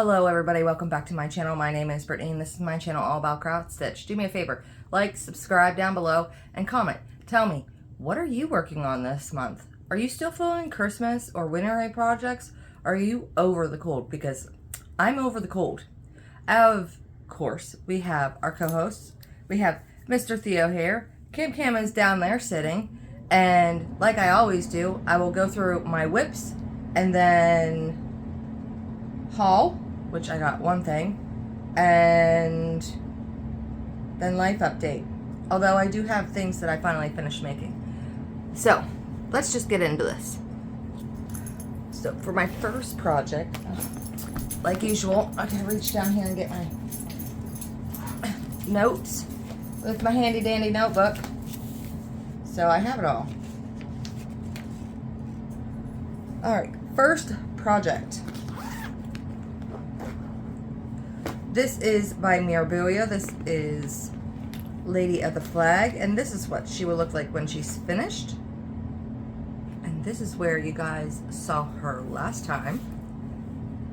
Hello everybody, welcome back to my channel. My name is Brittany and this is my channel all about cross stitch. Do me a favor, like, subscribe down below, and comment. Tell me, what are you working on this month? Are you still following Christmas or winter projects? Are you over the cold? Because I'm over the cold. Of course, we have our co-hosts. We have Mr. Theo here. Kim is down there sitting. And like I always do, I will go through my whips and then haul, which I got one thing, and then life update. Although I do have things that I finally finished making. So, let's just get into this. So, for my first project, like usual, I can reach down here and get my notes with my handy dandy notebook. So, I have it all. Alright, first project. This is by Mirabilia. This is Lady of the Flag, and this is what she will look like when she's finished. And this is where you guys saw her last time.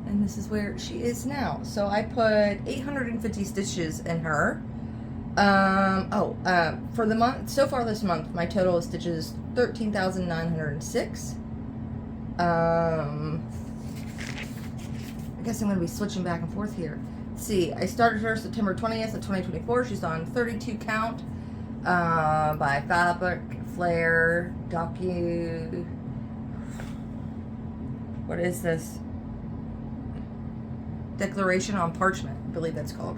And this is where she is now. So I put 850 stitches in her. For the month, so far this month, my total of stitches 13,906. I guess I'm going to be switching back and forth here. See, I started her September 20th of 2024. She's on 32 count by Fabric Flare what is this? Declaration on Parchment, I believe that's called.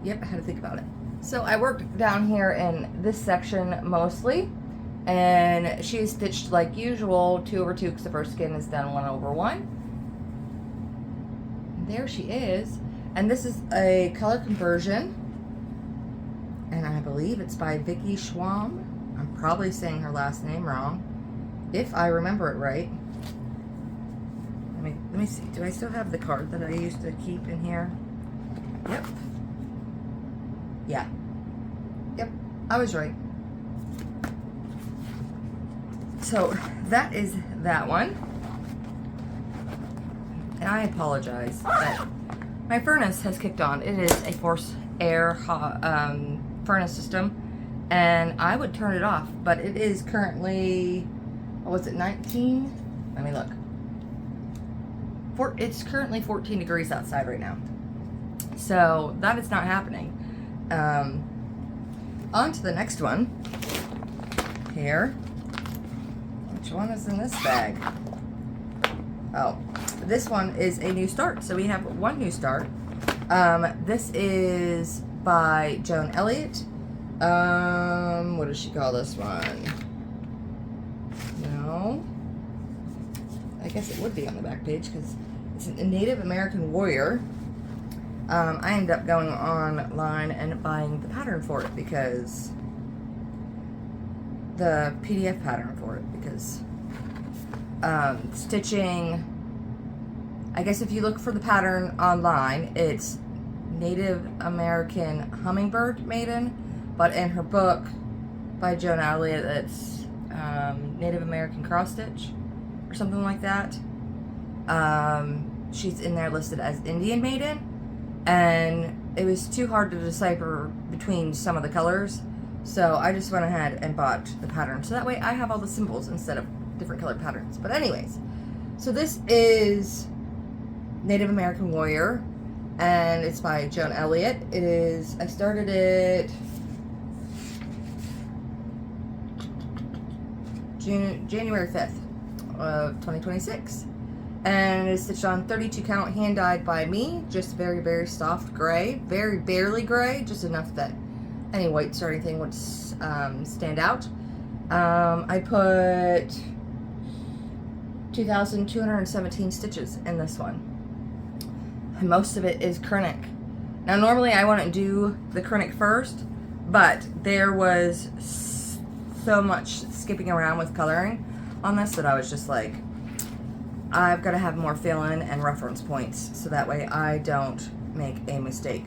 Yep, I had to think about it. So I worked down here in this section mostly, and she is stitched like usual, 2/2 because the first skin is done 1/1. And there she is. And this is a color conversion, and I believe it's by Vicky Schwam. I'm probably saying her last name wrong, if I remember it right. Let me see. Do I still have the card that I used to keep in here? Yep. Yeah. Yep. I was right. So that is that one. And I apologize, but my furnace has kicked on. It is a forced air furnace system, and I would turn it off, but it is currently, what's it, 19? Let me look. It's currently 14 degrees outside right now. So that is not happening. On to the next one. Here. Which one is in this bag? Oh. This one is a new start, so we have one new start. This is by Joan Elliot. What does she call this one? No. I guess it would be on the back page because it's a Native American warrior. I ended up going online and buying the pattern for it because the PDF pattern for it because stitching. I guess if you look for the pattern online, it's Native American Hummingbird Maiden, but in her book by Joan Elliot, it's Native American Cross Stitch or something like that. She's in there listed as Indian Maiden, and it was too hard to decipher between some of the colors, so I just went ahead and bought the pattern. So that way I have all the symbols instead of different colored patterns. But anyways, so this is Native American Warrior, and it's by Joan Elliot. It is, I started it January 5th of 2026, and it's stitched on 32 count, hand dyed by me, just very soft gray, very barely gray, just enough that any whites or anything would stand out. I put 2,217 stitches in this one. And most of it is Krennic. Now normally I wouldn't do the Krennic first, but there was so much skipping around with coloring on this that I was just like, I've got to have more fill-in and reference points so that way I don't make a mistake.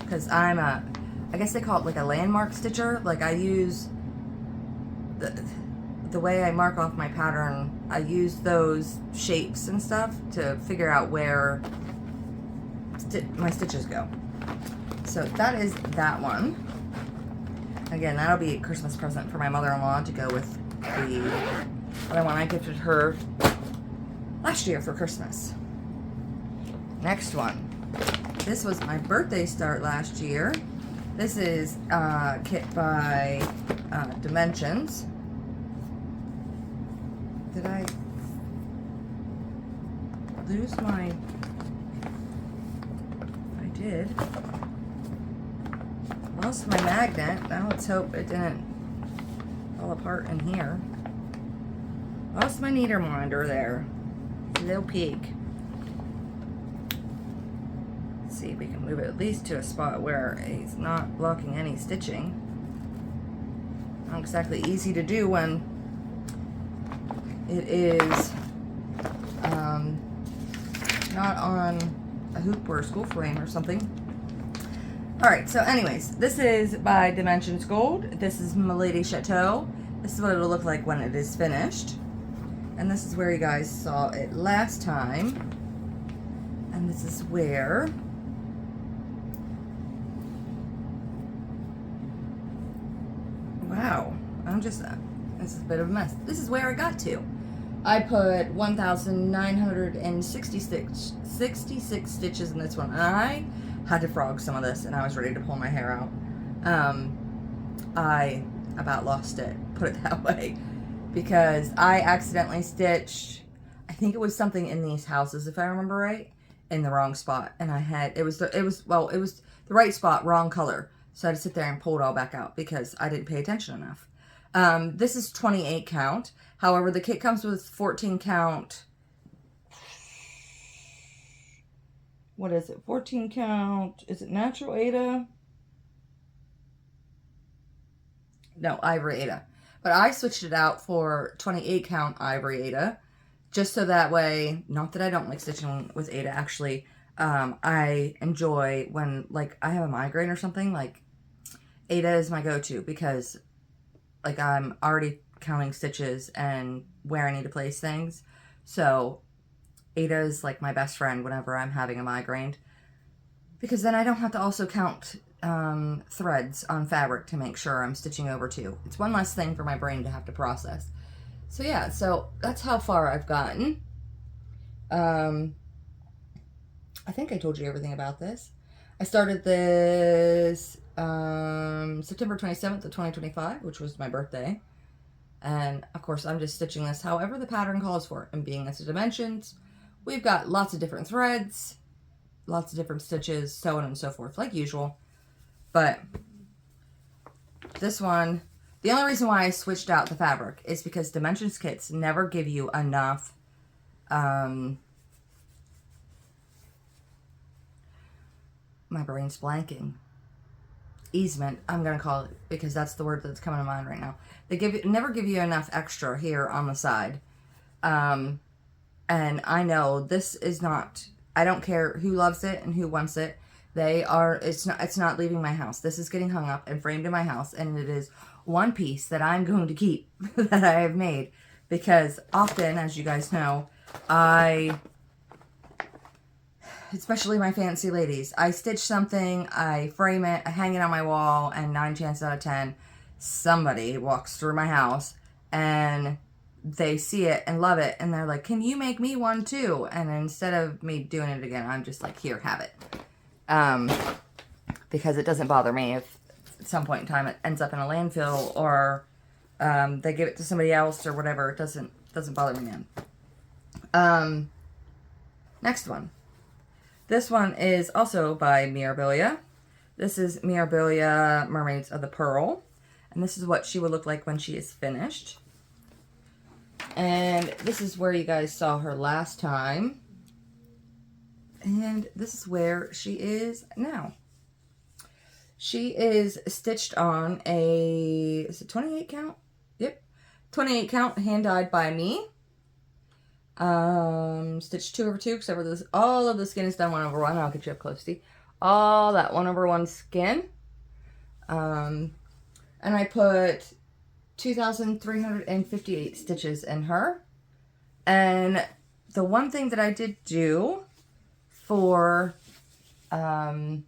Because I'm I guess they call it like a landmark stitcher. Like I use the the way I mark off my pattern, I use those shapes and stuff to figure out where my stitches go. So that is that one. Again, that'll be a Christmas present for my mother-in-law to go with the other one I gifted her last year for Christmas. Next one. This was my birthday start last year. This is a kit by Dimensions. Did I lose my... I did. Lost my magnet. Now let's hope it didn't fall apart in here. Lost my needle monitor there. Little pig. Let's see if we can move it at least to a spot where it's not blocking any stitching. Not exactly easy to do when it is not on a hoop or a school frame or something. Alright, so anyways, this is by Dimensions Gold. This is my Lady Chateau. This is what it'll look like when it is finished. And this is where you guys saw it last time. And this is where... Wow. This is a bit of a mess. This is where I got to. I put 1,966 stitches in this one. And I had to frog some of this and I was ready to pull my hair out. I about lost it, put it that way, because I accidentally stitched, I think it was something in these houses, if I remember right, in the wrong spot. And I had, it was the right spot, wrong color. So I had to sit there and pull it all back out because I didn't pay attention enough. This is 28 count. However, the kit comes with 14 count. What is it? 14 count. Is it natural Aida? No, ivory Aida. But I switched it out for 28 count ivory Aida. Just so that way, not that I don't like stitching with Aida, actually. I enjoy when, like, I have a migraine or something, like, Aida is my go-to because, like, I'm already counting stitches and where I need to place things. So Aida is like my best friend whenever I'm having a migraine, because then I don't have to also count threads on fabric to make sure I'm stitching over too. It's one less thing for my brain to have to process. So yeah, so that's how far I've gotten. I think I told you everything about this. I started this September 27th of 2025, which was my birthday. And of course, I'm just stitching this however the pattern calls for. And being it's a Dimensions, we've got lots of different threads, lots of different stitches, so on and so forth, like usual. But this one, the only reason why I switched out the fabric is because Dimensions kits never give you enough my brain's blanking. Easement, I'm going to call it, because that's the word that's coming to mind right now. They never give you enough extra here on the side. And I know this is not, I don't care who loves it and who wants it. It's not leaving my house. This is getting hung up and framed in my house, and it is one piece that I'm going to keep that I have made, because often, as you guys know, especially my fancy ladies, I stitch something, I frame it, I hang it on my wall, and 9 chances out of 10, somebody walks through my house and they see it and love it, and they're like, can you make me one too? And instead of me doing it again, I'm just like, here, have it. Because it doesn't bother me if at some point in time it ends up in a landfill, or they give it to somebody else or whatever. It doesn't bother me then. Next one. This one is also by Mirabilia. This is Mirabilia Mermaids of the Pearl. And this is what she would look like when she is finished. And this is where you guys saw her last time. And this is where she is now. She is stitched on a, is it 28 count? Yep. 28 count, hand dyed by me. Stitch 2/2, except for this, all of the skin is done 1/1. I'll get you up close, Steve. All that 1/1 skin. And I put 2,358 stitches in her. And the one thing that I did do for the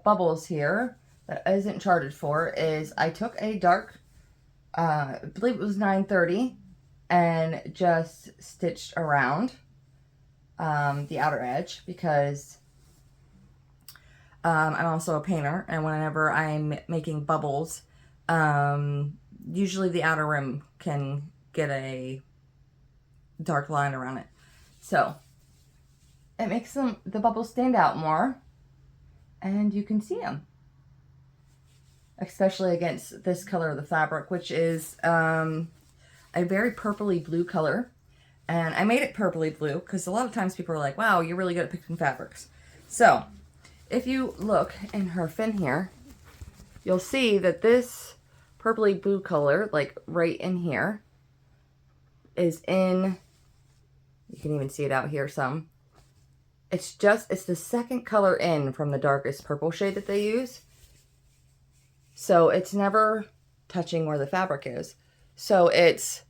bubbles here that isn't charted for is I took a dark, I believe it was 930, and just stitched around the outer edge because I'm also a painter, and whenever I'm making bubbles, usually the outer rim can get a dark line around it. So it makes the bubbles stand out more, and you can see them. Especially against this color of the fabric, which is a very purpley blue color. And I made it purpley blue because a lot of times people are like, wow, you're really good at picking fabrics. So if you look in her fin here, you'll see that this purpley blue color, like right in here, is in, you can even see it out here some. It's the second color in from the darkest purple shade that they use. So it's never touching where the fabric is. So it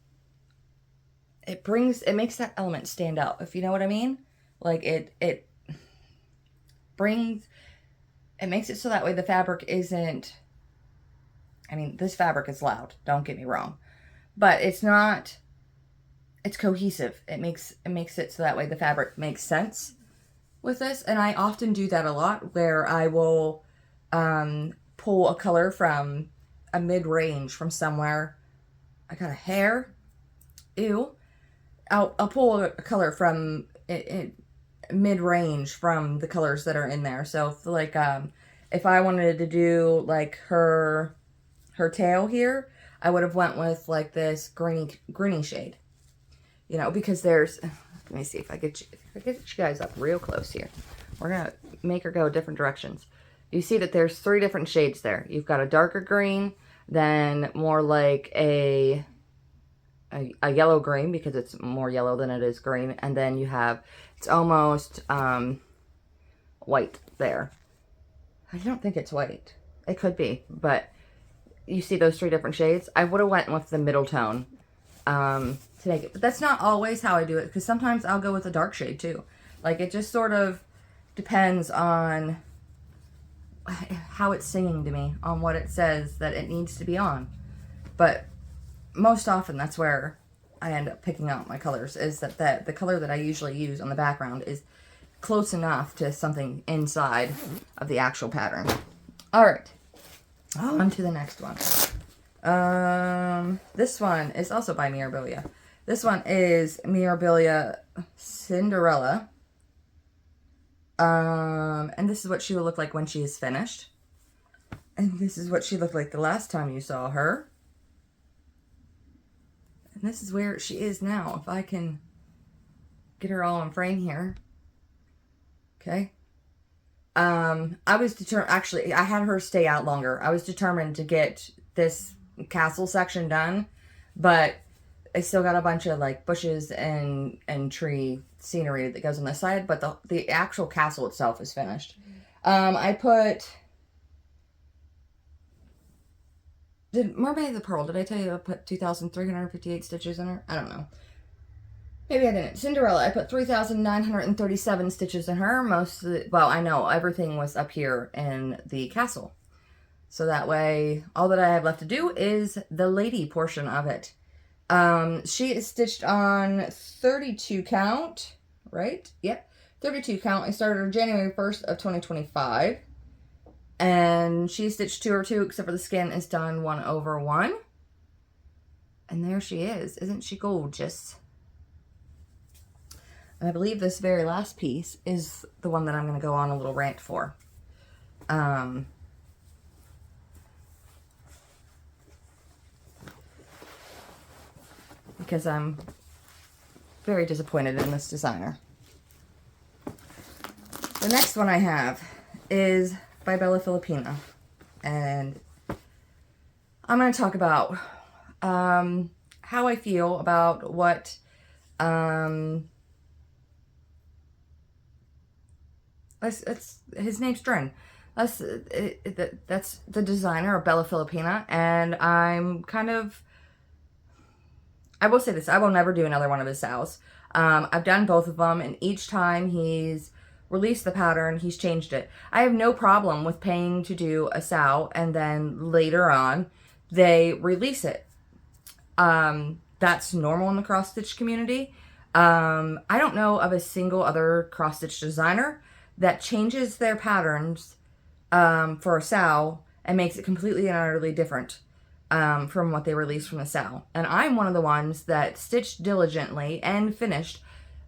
makes that element stand out, if you know what I mean. Like it makes it so that way the fabric isn't, I mean, this fabric is loud, don't get me wrong, but it's cohesive. It makes it so that way the fabric makes sense with this. And I often do that a lot, where I will pull a color from a mid-range from somewhere. I got a hair. Ew. I'll pull a color from mid-range from the colors that are in there. So like if I wanted to do like her tail here, I would have went with like this greeny shade. You know, because there's, let me see if I get you guys up real close here. We're gonna make her go different directions. You see that there's 3 different shades there. You've got a darker green, then more like a yellow green because it's more yellow than it is green, and then you have, it's almost white there. I don't think it's white. It could be, but you see those 3 different shades? I would have went with the middle tone to make it, but that's not always how I do it, because sometimes I'll go with a dark shade too. Like, it just sort of depends on how it's singing to me, on what it says that it needs to be on. But most often that's where I end up picking out my colors, is that the color that I usually use on the background is close enough to something inside of the actual pattern. All right, on to the next one. This one is also by Mirabilia. This one is Mirabilia Cinderella. And this is what she will look like when she is finished. And this is what she looked like the last time you saw her. And this is where she is now, if I can get her all in frame here. Okay. I was determined, actually, I had her stay out longer. I was determined to get this castle section done, but I still got a bunch of like bushes and tree scenery that goes on the side, but the actual castle itself is finished. I put, did Mermaid of the Pearl, did I tell you I put 2,358 stitches in her? I don't know. Maybe I didn't. Cinderella, I put 3,937 stitches in her. Most of the, well, I know everything was up here in the castle. So that way, all that I have left to do is the lady portion of it. She is stitched on 32 count, right? Yep, 32 count. I started her January 1st of 2025. And she stitched 2 over 2, except for the skin is done 1 over 1. And there she is. Isn't she gorgeous? And I believe this very last piece is the one that I'm going to go on a little rant for. Because I'm very disappointed in this designer. The next one I have is by Bella Filipina. And I'm going to talk about how I feel about what his name's Dren. That's the designer of Bella Filipina, and I'm kind of, I will say this, I will never do another one of his sales. I've done both of them, and each time he's released the pattern, he's changed it. I have no problem with paying to do a sow, and then later on, they release it. That's normal in the cross-stitch community. I don't know of a single other cross-stitch designer that changes their patterns for a sow and makes it completely and utterly different from what they released from the sow. And I'm one of the ones that stitched diligently and finished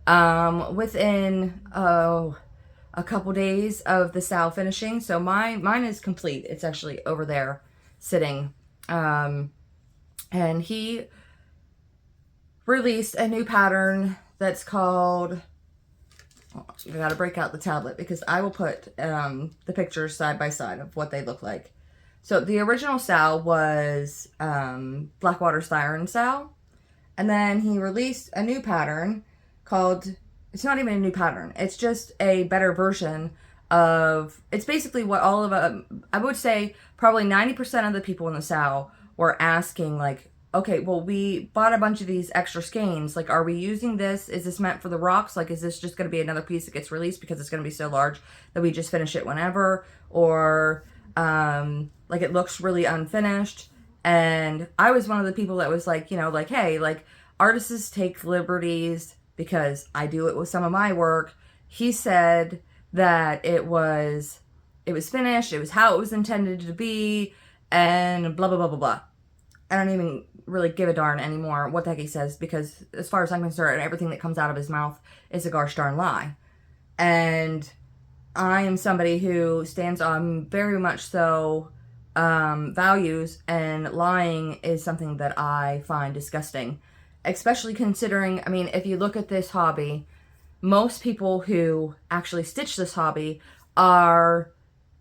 within a couple days of the sow finishing. So mine is complete. It's actually over there sitting. And he released a new pattern that's called, oh, I gotta break out the tablet because I will put the pictures side by side of what they look like. So the original sow was Blackwater Siren sow, and then he released a new pattern called, it's not even a new pattern, it's just a better version of, it's basically what all of, I would say probably 90% of the people in the sow were asking, like, okay, well, we bought a bunch of these extra skeins. Like, are we using this? Is this meant for the rocks? Like, is this just going to be another piece that gets released because it's going to be so large that we just finish it whenever? Or, like, it looks really unfinished. And I was one of the people that was like, you know, like, hey, like, artists take liberties because I do it with some of my work. He said that it was finished. It was how it was intended to be. And blah, blah, blah, blah, blah. I don't even really give a darn anymore what the heck he says, because as far as I'm concerned, everything that comes out of his mouth is a gosh darn lie. And I am somebody who stands on very much so values, and lying is something that I find disgusting. Especially considering, I mean, if you look at this hobby, most people who actually stitch this hobby are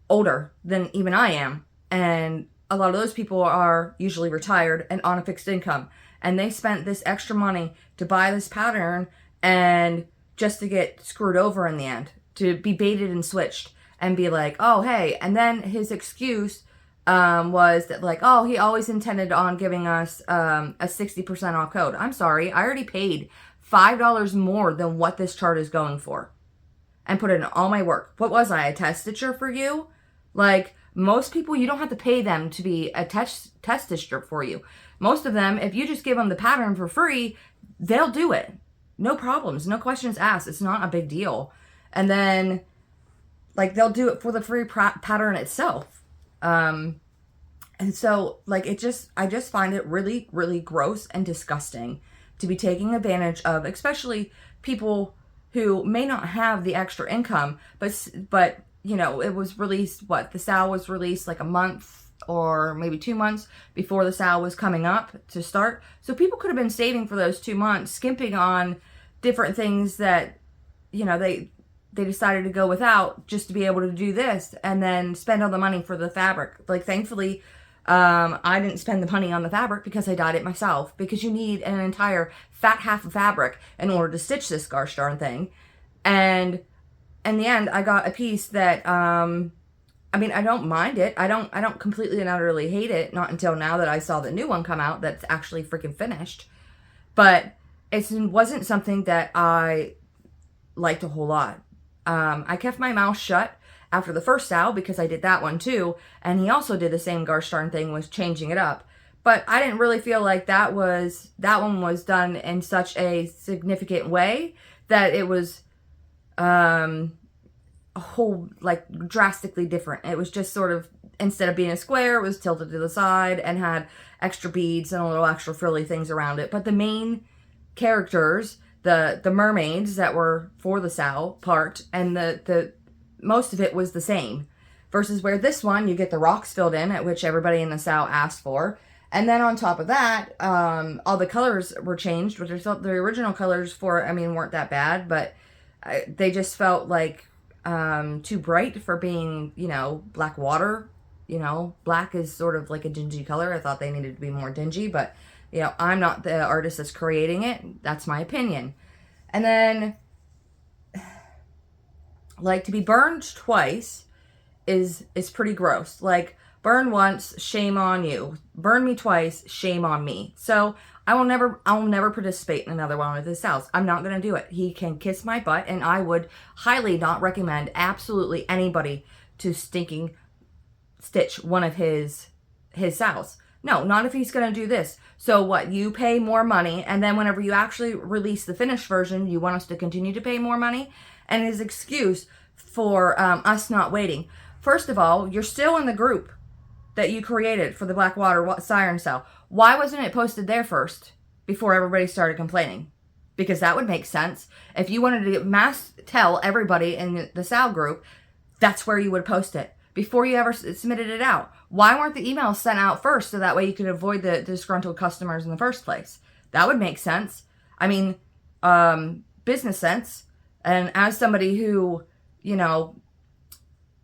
older than even I am. And a lot of those people are usually retired and on a fixed income. And they spent this extra money to buy this pattern and just to get screwed over in the end. To be baited and switched and be like, oh, hey. And then his excuse was that, like, oh, he always intended on giving us a 60% off code. I'm sorry. I already paid $5 more than what this chart is going for. And put in all my work. What was I, a test stitcher for you? Like, most people, you don't have to pay them to be a test stitcher for you. Most of them, if you just give them the pattern for free, they'll do it. No problems, no questions asked. It's not a big deal. And then, like, they'll do it for the free pattern itself. And so, like, I just find it really, really gross and disgusting to be taking advantage of, especially people who may not have the extra income, but you know, it was released, the sow was released like a month or maybe 2 months before the sow was coming up to start. So people could have been saving for those 2 months, skimping on different things that, you know, they decided to go without just to be able to do this and then spend all the money for the fabric. Like, thankfully, I didn't spend the money on the fabric because I dyed it myself, because you need an entire fat half of fabric in order to stitch this gosh darn thing. And in the end, I got a piece that, I mean, I don't mind it. I don't completely and utterly hate it. Not until now that I saw the new one come out that's actually freaking finished. But it wasn't something that I liked a whole lot. I kept my mouth shut after the first sow because I did that one too. And he also did the same gosh darn thing, was changing it up. But I didn't really feel like that one was done in such a significant way that it was a whole, like, drastically different. It was just sort of, instead of being a square, it was tilted to the side and had extra beads and a little extra frilly things around it. But the main characters, the mermaids that were for the sow part, and the most of it was the same. Versus where this one, you get the rocks filled in, at which everybody in the sow asked for. And then on top of that, all the colors were changed, which I thought the original colors for, I mean, weren't that bad, but they just felt like too bright for being, you know, black water. You know, black is sort of like a dingy color. I thought they needed to be more dingy, but, you know, I'm not the artist that's creating it. That's my opinion. And then, like, to be burned twice is pretty gross. Like, burn once, shame on you. Burn me twice, shame on me. So I will never participate in another one of his styles. I'm not going to do it. He can kiss my butt, and I would highly not recommend absolutely anybody to stinking stitch one of his styles. No, not if he's going to do this. So what, you pay more money, and then whenever you actually release the finished version, you want us to continue to pay more money? And his excuse for us not waiting. First of all, you're still in the group that you created for the Blackwater Siren style. Why wasn't it posted there first before everybody started complaining? Because that would make sense. If you wanted to mass tell everybody in the Sal group, that's where you would post it before you ever submitted it out. Why weren't the emails sent out first so that way you could avoid the disgruntled customers in the first place? That would make sense. I mean, business sense. And as somebody who, you know,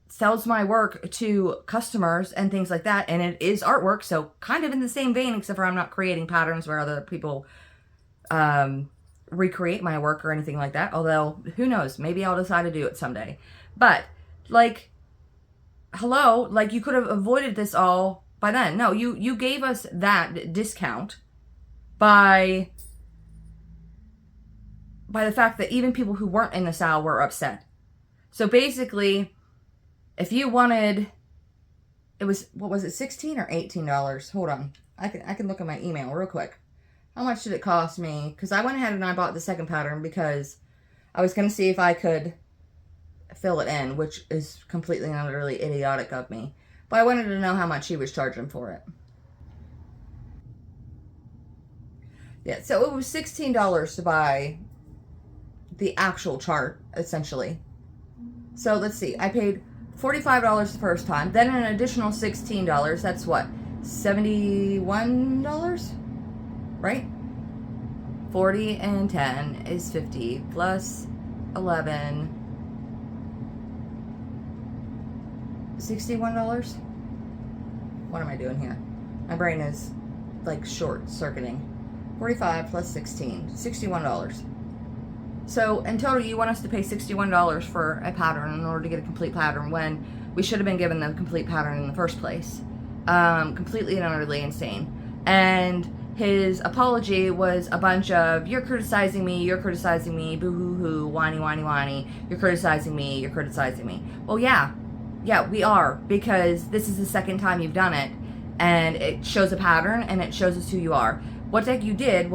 sells my work to customers and things like that, and it is artwork, so kind of in the same vein, except for I'm not creating patterns where other people recreate my work or anything like that, although who knows, maybe I'll decide to do it someday. But like, hello, like, you could have avoided this all by then. No, you gave us that discount by the fact that even people who weren't in the style were upset. So basically, if you wanted, it was, what was it, $16 or $18? Hold on. I can look at my email real quick. How much did it cost me? Because I went ahead and I bought the second pattern because I was going to see if I could fill it in, which is completely and utterly idiotic of me. But I wanted to know how much he was charging for it. Yeah, so it was $16 to buy the actual chart, essentially. So let's see. I paid $45 the first time, then an additional $16. That's what, $71? Right? 40 and 10 is 50 plus 11. $61? What am I doing here? My brain is like short circuiting. 45 plus 16, $61. So in total, you want us to pay $61 for a pattern in order to get a complete pattern when we should have been given the complete pattern in the first place. Completely and utterly insane. And his apology was a bunch of, you're criticizing me, boo-hoo-hoo, whiny, whiny, whiny, you're criticizing me. Well, yeah, we are, because this is the second time you've done it, and it shows a pattern, and it shows us who you are. What the heck you did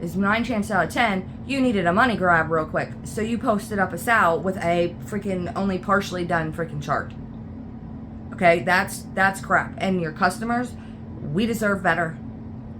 is 9 chances out of 10, you needed a money grab real quick. So you posted up a Sal with a freaking only partially done freaking chart. Okay, that's crap. And your customers, we deserve better.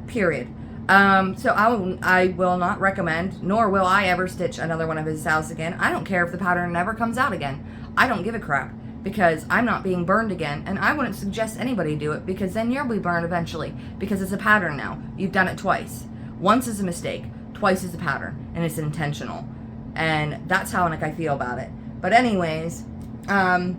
Period. So I will not recommend, nor will I ever stitch another one of his Sals again. I don't care if the pattern never comes out again. I don't give a crap, because I'm not being burned again, and I wouldn't suggest anybody do it, because then you'll be burned eventually, because it's a pattern now. You've done it twice. Once is a mistake, twice is a pattern, and it's intentional. And that's how I feel about it. But anyways, I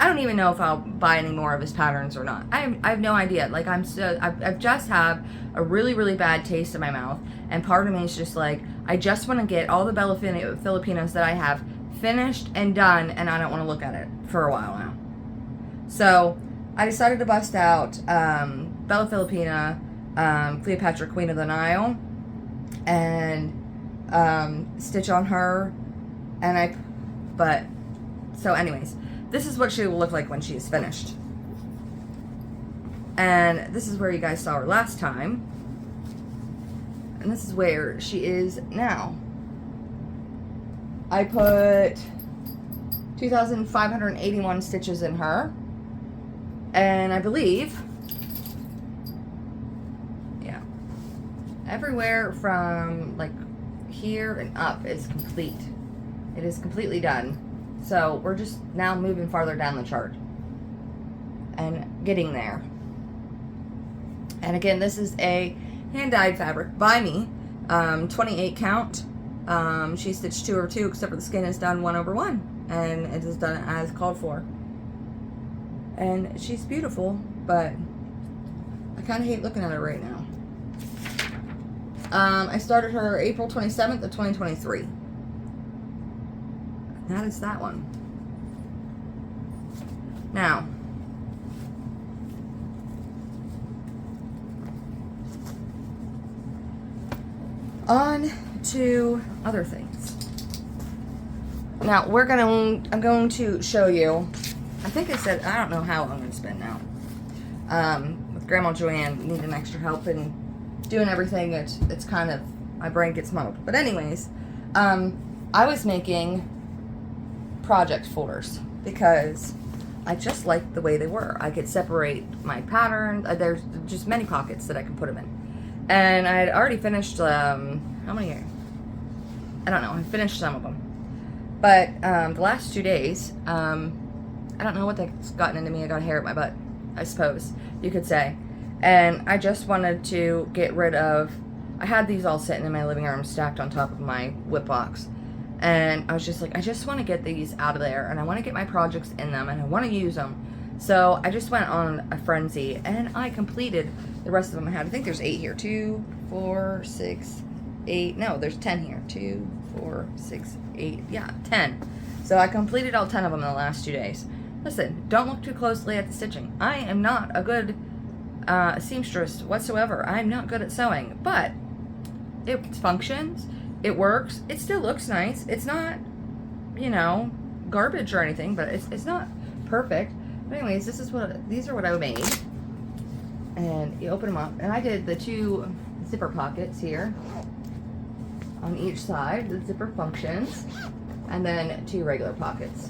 don't even know if I'll buy any more of his patterns or not. I have no idea. Like, I've just have a really, really bad taste in my mouth, and part of me is just like, I just want to get all the Bella Filipinas that I have finished and done, and I don't want to look at it for a while now. So I decided to bust out Bella Filipina, Cleopatra, Queen of the Nile, and stitch on her. So anyways, this is what she will look like when she is finished. And this is where you guys saw her last time. And this is where she is now. I put 2,581 stitches in her. And I believe, yeah, everywhere from like here and up is complete. It is completely done. So we're just now moving farther down the chart and getting there. And again, this is a hand-dyed fabric by me, 28 count. She stitched 2 over 2, except for the skin is done 1 over 1, and it is done as called for. And she's beautiful, but I kind of hate looking at her right now. I started her April 27th of 2023. That is that one. Now, on to other things. Now I'm going to show you. I think I said I don't know how I'm going to spend now. With Grandma Joanne needing extra help and doing everything, it's kind of, my brain gets muddled. But anyways, I was making project folders because I just liked the way they were. I could separate my pattern. There's just many pockets that I can put them in. And I had already finished, how many? I don't know. I finished some of them. But the last 2 days, I don't know what that's gotten into me. I got hair at my butt, I suppose you could say. And I just wanted to get rid of, I had these all sitting in my living room stacked on top of my whip box. And I was just like, I just want to get these out of there, and I want to get my projects in them, and I want to use them. So I just went on a frenzy, and I completed the rest of them. I had, I think there's 8 here. 2, 4, 6, 8. No, there's 10 here. 2, 4, 6, 8. Yeah, 10. So I completed all 10 of them in the last 2 days. Listen, don't look too closely at the stitching. I am not a good seamstress whatsoever. I'm not good at sewing, but it functions. It works. It still looks nice. It's not, you know, garbage or anything, but it's not perfect. But anyways, these are what I made. And you open them up, and I did the 2 zipper pockets here on each side, the zipper functions, and then 2 regular pockets.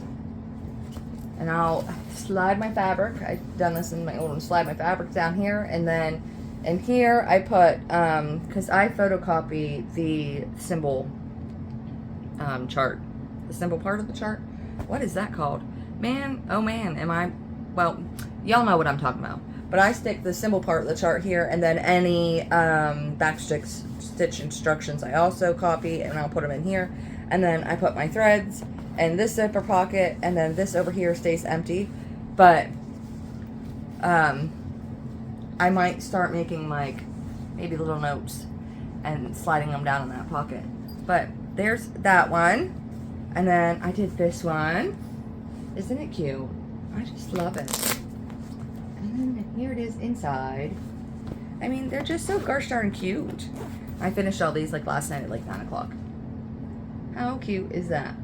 And I'll slide my fabric. I've done this in my old one. Slide my fabric down here, and then in here I put, because I photocopy the symbol chart. The symbol part of the chart. What is that called? Man, oh man, well, y'all know what I'm talking about. But I stick the symbol part of the chart here, and then any stitch instructions I also copy, and I'll put them in here. And then I put my threads in this zipper pocket, and then this over here stays empty. But I might start making like maybe little notes and sliding them down in that pocket. But there's that one. And then I did this one. Isn't it cute? I just love it. And then here it is inside. I mean, they're just so gosh darn cute. I finished all these like last night at like 9 o'clock. How cute is that?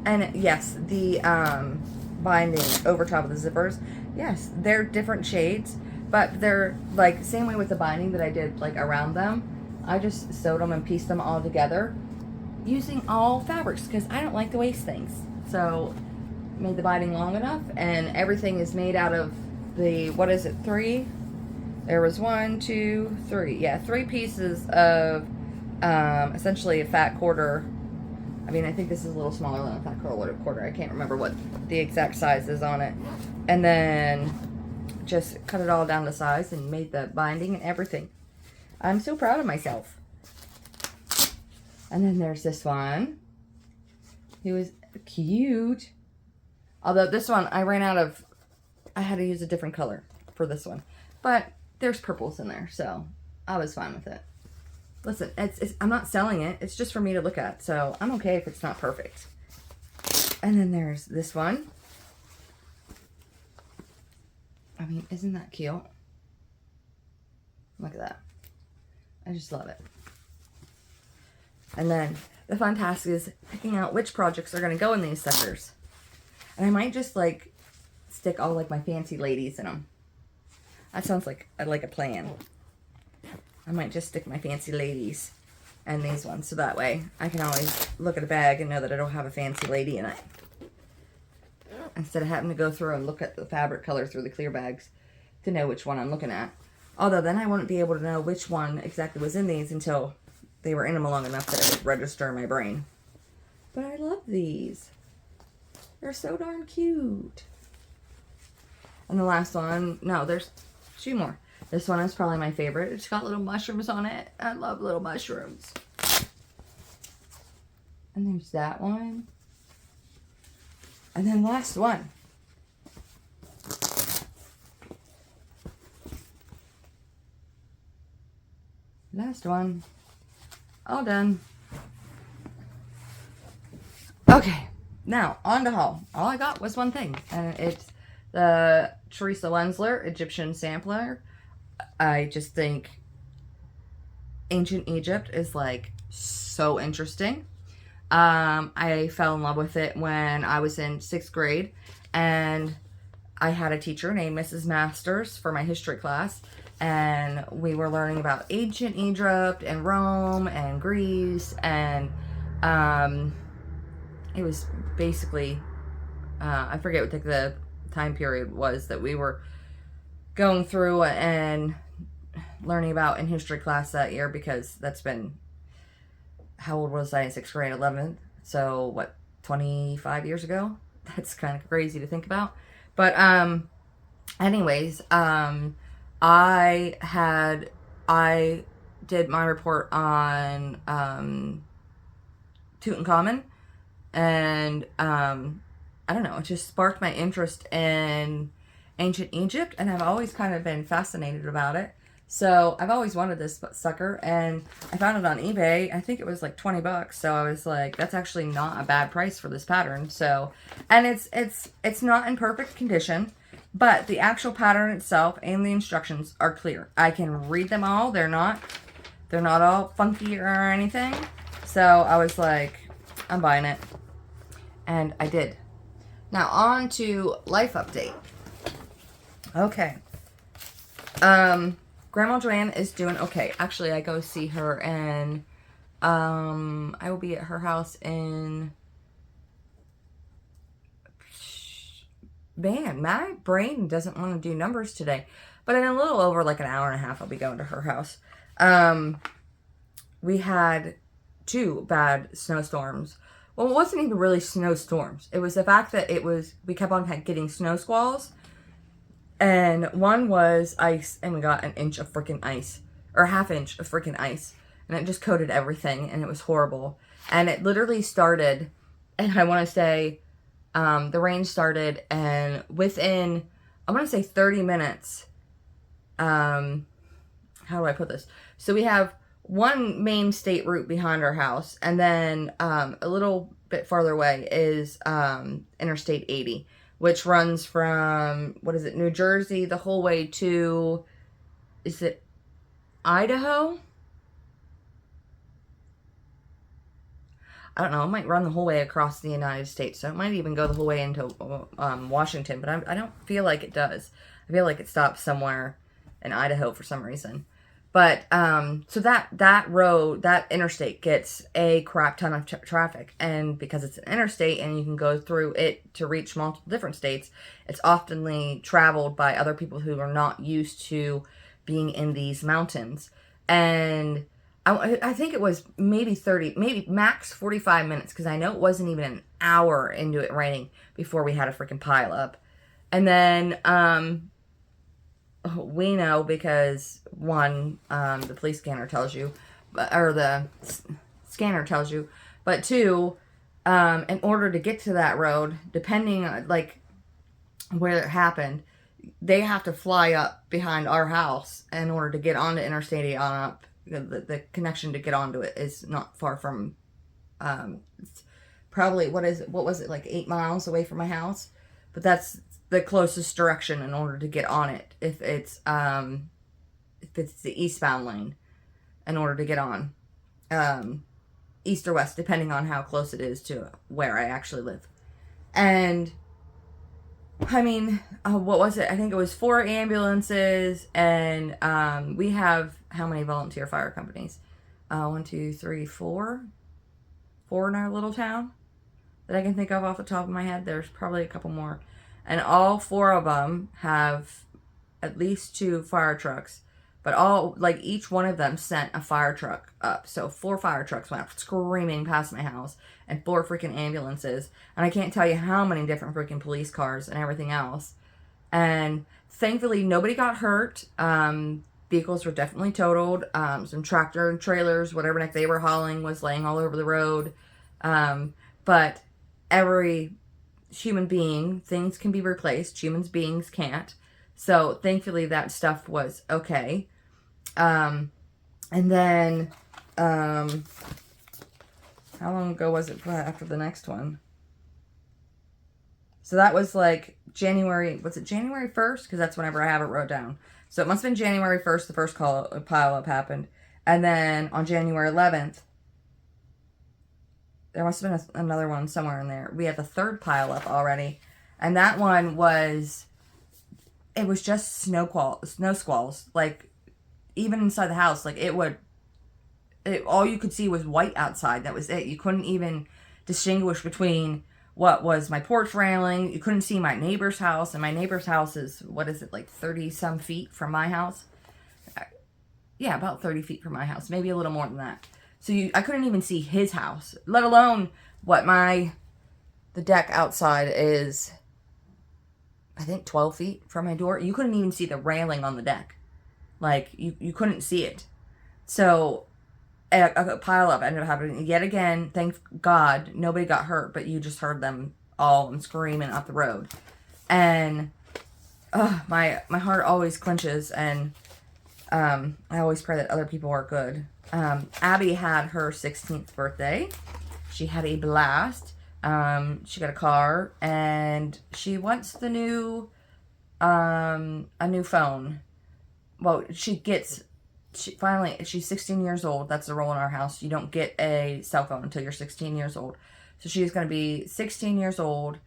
And yes, the binding over top of the zippers, yes, they're different shades, but they're like same way with the binding that I did like around them. I just sewed them and pieced them all together using all fabrics because I don't like to waste things. So made the binding long enough, and everything is made out of the, what is it, 3? There was 1, 2, 3. Yeah, 3 pieces of essentially a fat quarter. I mean, I think this is a little smaller than a fat quarter. I can't remember what the exact size is on it. And then just cut it all down to size and made the binding and everything. I'm so proud of myself. And then there's this one. It was cute. Although this one, I had to use a different color for this one. But there's purples in there, so I was fine with it. Listen, I'm not selling it. It's just for me to look at. So I'm okay if it's not perfect. And then there's this one. I mean, isn't that cute? Look at that. I just love it. And then the fun task is picking out which projects are going to go in these suckers. And I might just like stick all like my fancy ladies in them. That sounds like a plan. I might just stick my fancy ladies and these ones, so that way I can always look at a bag and know that I don't have a fancy lady in it. Instead of having to go through and look at the fabric color through the clear bags to know which one I'm looking at. Although then I wouldn't be able to know which one exactly was in these until they were in them long enough that it would register in my brain. But I love these. They're so darn cute. And the last one, no, there's 2 more. This one is probably my favorite. It's got little mushrooms on it. I love little mushrooms. And there's that one. And then last one. Last one. All done. Okay. Now, on to haul. All I got was one thing, and it's the Teresa Lensler Egyptian Sampler. I just think ancient Egypt is like so interesting. I fell in love with it when I was in 6th grade, and I had a teacher named Mrs. Masters for my history class, and we were learning about ancient Egypt and Rome and Greece, and it was basically, I forget what the time period was that we were going through and learning about in history class that year, because that's been, how old was I in 6th grade? 11th. So what, 25 years ago? That's kind of crazy to think about. But anyways, I did my report on Tutankhamun, and I don't know, it just sparked my interest in ancient Egypt, and I've always kind of been fascinated about it. So I've always wanted this sucker, and I found it on eBay. I think it was like 20 bucks. So I was like, that's actually not a bad price for this pattern. So, and it's not in perfect condition, but the actual pattern itself and the instructions are clear. I can read them all. They're not all funky or anything. So I was like, I'm buying it. And I did. Now on to life update. Okay. Grandma Joanne is doing okay. Actually, I go see her, and I will be at her house in, man, my brain doesn't want to do numbers today, but in a little over like an hour and a half, I'll be going to her house. We had 2 bad snowstorms. Well, it wasn't even really snowstorms. It was the fact that we kept on getting snow squalls. And one was ice, and we got an inch of freaking ice, or a half inch of freaking ice, and it just coated everything, and it was horrible. And it literally started, and I want to say, the rain started, and within, I want to say 30 minutes, how do I put this? So we have one main state route behind our house, and then a little bit farther away is Interstate 80. Which runs from, what is it, New Jersey, the whole way to, is it Idaho? I don't know. It might run the whole way across the United States. So it might even go the whole way into Washington. But I don't feel like it does. I feel like it stops somewhere in Idaho for some reason. But, so that road, that interstate gets a crap ton of traffic. And because it's an interstate and you can go through it to reach multiple different states, it's oftenly traveled by other people who are not used to being in these mountains. And I think it was maybe max 45 minutes, because I know it wasn't even an hour into it raining before we had a freaking pile up. And then, we know because, one, the police scanner tells you, or the scanner tells you, but 2, in order to get to that road, depending on, like, where it happened, they have to fly up behind our house in order to get onto Interstate 80 on up. The connection to get onto it is not far from, it's probably, what was it, like 8 miles away from my house? But that's the closest direction in order to get on it, if it's the eastbound lane, in order to get on, east or west, depending on how close it is to where I actually live. And I mean, what was it? I think it was 4 ambulances, and we have how many volunteer fire companies? 1, 2, 3, 4 in our little town that I can think of off the top of my head. There's probably a couple more. And all 4 of them have at least 2 fire trucks. But each one of them sent a fire truck up. So 4 fire trucks went up screaming past my house. And 4 freaking ambulances. And I can't tell you how many different freaking police cars and everything else. And thankfully, nobody got hurt. Vehicles were definitely totaled. Some tractor and trailers, whatever they were hauling, was laying all over the road. But every human being, things can be replaced. Human beings can't. So thankfully that stuff was okay. And then, how long ago was it after the next one? So that was like January, was it January 1st? Because that's whenever I have it wrote down. So it must have been January 1st, the first pile up happened. And then on January 11th, there must have been another one somewhere in there. We had the third pile up already. And that one was, it was just snow squalls. Like, even inside the house, like all you could see was white outside. That was it. You couldn't even distinguish between what was my porch railing. You couldn't see my neighbor's house. And my neighbor's house is, what is it, like 30 some feet from my house? Yeah, about 30 feet from my house. Maybe a little more than that. So I couldn't even see his house, let alone what the deck outside is, I think 12 feet from my door. You couldn't even see the railing on the deck. Like, you couldn't see it. So a pile up ended up happening yet again. Thank God nobody got hurt, but you just heard them all screaming up the road. And my heart always clenches, and I always pray that other people are good. Abby had her 16th birthday. She had a blast. She got a car, and she wants a new phone. Well, she's 16 years old. That's the rule in our house. You don't get a cell phone until you're 16 years old. So she's going to be 16 years old.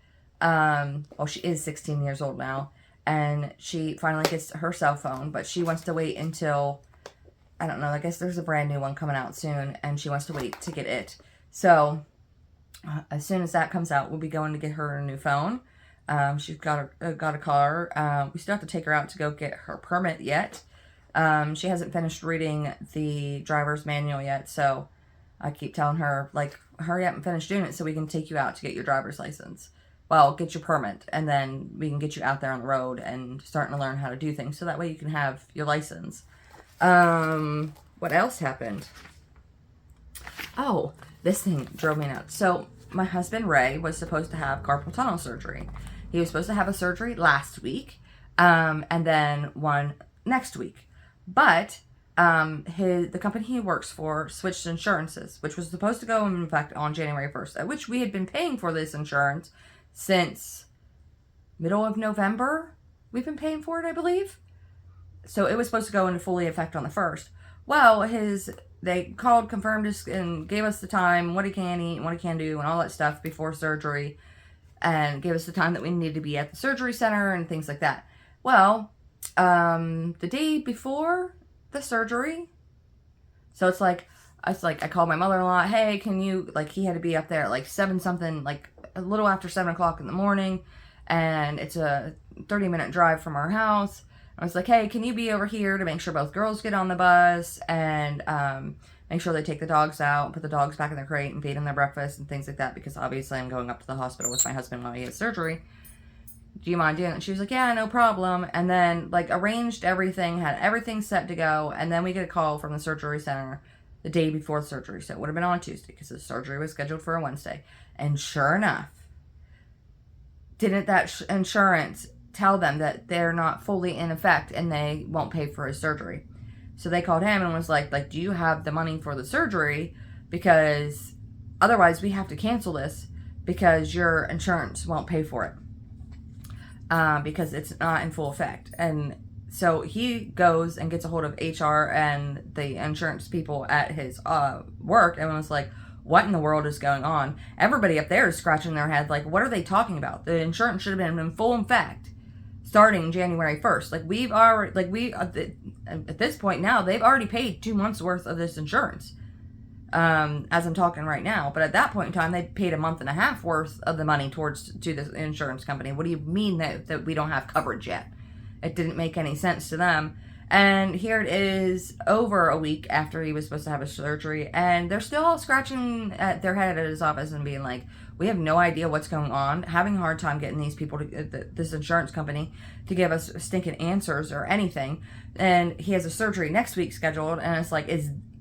Well, she is 16 years old now. And she finally gets her cell phone, but she wants to wait until, I don't know, I guess there's a brand new one coming out soon, and she wants to wait to get it. So as soon as that comes out, we'll be going to get her a new phone. She's got a car. We still have to take her out to go get her permit yet. She hasn't finished reading the driver's manual yet, so I keep telling her, like, hurry up and finish doing it so we can take you out to get your driver's license. Well, get your permit, and then we can get you out there on the road and starting to learn how to do things, so that way you can have your license. What else happened? Oh, this thing drove me nuts. So my husband Ray was supposed to have carpal tunnel surgery. He was supposed to have a surgery last week, and then one next week. But the company he works for switched insurances, which was supposed to go in effect on January 1st, at which we had been paying for this insurance since middle of November. We've been paying for it, I believe. So it was supposed to go into fully effect on the 1st. Well, they called, confirmed us, and gave us the time, what he can eat, and what he can do, and all that stuff before surgery, and gave us the time that we needed to be at the surgery center and things like that. Well, the day before the surgery, so it's like I called my mother-in-law, hey, can you, like, he had to be up there at like 7 something, like a little after 7 o'clock in the morning, and it's a 30-minute drive from our house. I was like, hey, can you be over here to make sure both girls get on the bus, and make sure they take the dogs out, put the dogs back in their crate, and feed them their breakfast and things like that, because obviously I'm going up to the hospital with my husband while he has surgery. Do you mind doing it? She was like, yeah, no problem. And then, like, arranged everything, had everything set to go, and then we get a call from the surgery center the day before the surgery. So it would have been on a Tuesday, because the surgery was scheduled for a Wednesday. And sure enough, didn't that insurance tell them that they're not fully in effect and they won't pay for his surgery? So they called him and was like, do you have the money for the surgery? Because otherwise we have to cancel this because your insurance won't pay for it. Because it's not in full effect. And so he goes and gets a hold of HR and the insurance people at his work, and was like, what in the world is going on? Everybody up there is scratching their head like, what are they talking about? The insurance should have been in full effect starting January 1st. Like, we've already, like, at this point now, they've already paid 2 months worth of this insurance, as I'm talking right now. But at that point in time, they paid a month and a half worth of the money to the insurance company. What do you mean that we don't have coverage yet? It didn't make any sense to them. And here it is, over a week after he was supposed to have his surgery, and they're still all scratching at their head at his office and being like, we have no idea what's going on, having a hard time getting these people, this insurance company, to give us stinking answers or anything. And he has a surgery next week scheduled, and it's like,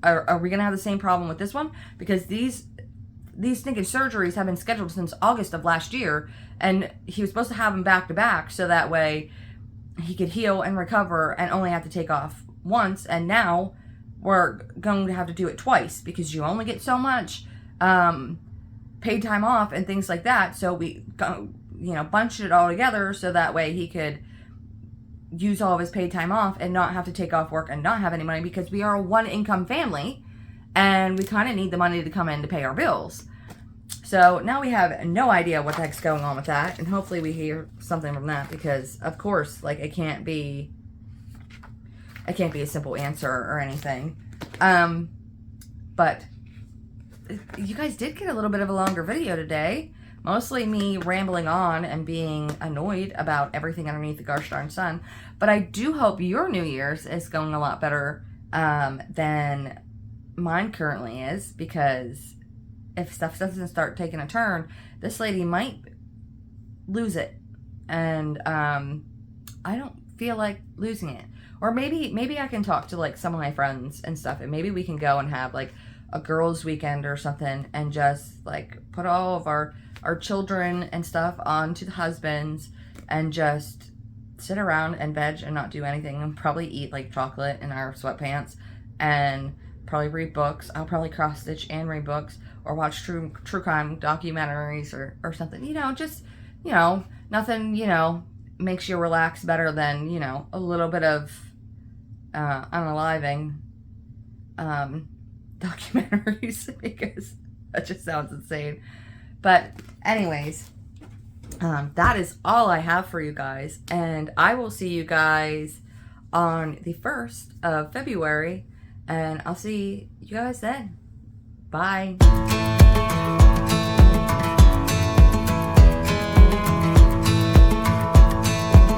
are we going to have the same problem with this one? Because these stinking surgeries have been scheduled since August of last year, and he was supposed to have them back to back so that way he could heal and recover and only have to take off once. And now we're going to have to do it twice because you only get so much paid time off and things like that. So we you know, bunched it all together so that way he could use all of his paid time off and not have to take off work and not have any money, because we are a one income family and we kind of need the money to come in to pay our bills. So now we have no idea what the heck's going on with that, and hopefully we hear something from that, because of course, like, it can't be a simple answer or anything. But you guys did get a little bit of a longer video today. Mostly me rambling on and being annoyed about everything underneath the gosh darn sun. But I do hope your New Year's is going a lot better than mine currently is, because if stuff doesn't start taking a turn, this lady might lose it. And I don't feel like losing it. Or maybe I can talk to like some of my friends and stuff, and maybe we can go and have like a girls' weekend or something, and just like put all of our children and stuff onto the husbands and just sit around and veg and not do anything, and probably eat like chocolate in our sweatpants and probably read books. I'll probably cross stitch and read books, or watch true crime documentaries or something, you know, just, you know, nothing, you know, makes you relax better than, you know, a little bit of unaliving documentaries, because that just sounds insane. But anyways, that is all I have for you guys, and I will see you guys on the 1st of February, and I'll see you guys then. Bye.